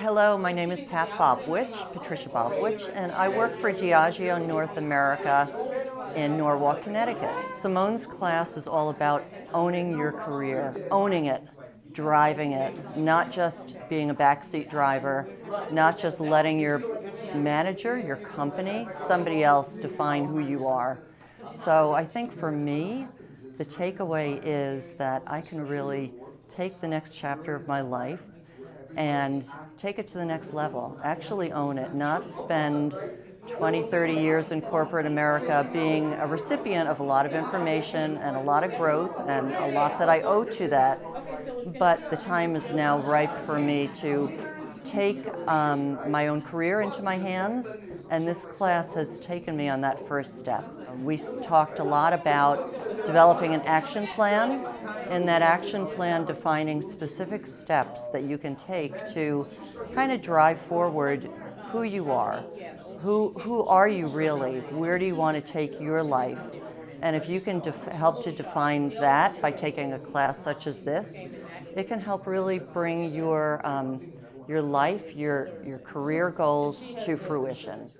Hello, my name is Patricia Bobwich, and I work for Diageo North America in Norwalk, Connecticut. Simone's class is all about owning your career, owning it, driving it, not just being a backseat driver, not just letting your manager, your company, somebody else define who you are. So I think for me, the takeaway is that I can really take the next chapter of my life and take it to the next level. Actually own it, not spend 20, 30 years in corporate America being a recipient of a lot of information and a lot of growth and a lot that I owe to that. But the time is now ripe for me to take my own career into my hands, and this class has taken me on that first step. We talked a lot about developing an action plan, in that action plan defining specific steps that you can take to kind of drive forward who you are. Who are you really? Where do you want to take your life? And if you can help to define that by taking a class such as this, it can help really bring your life, your career goals to fruition.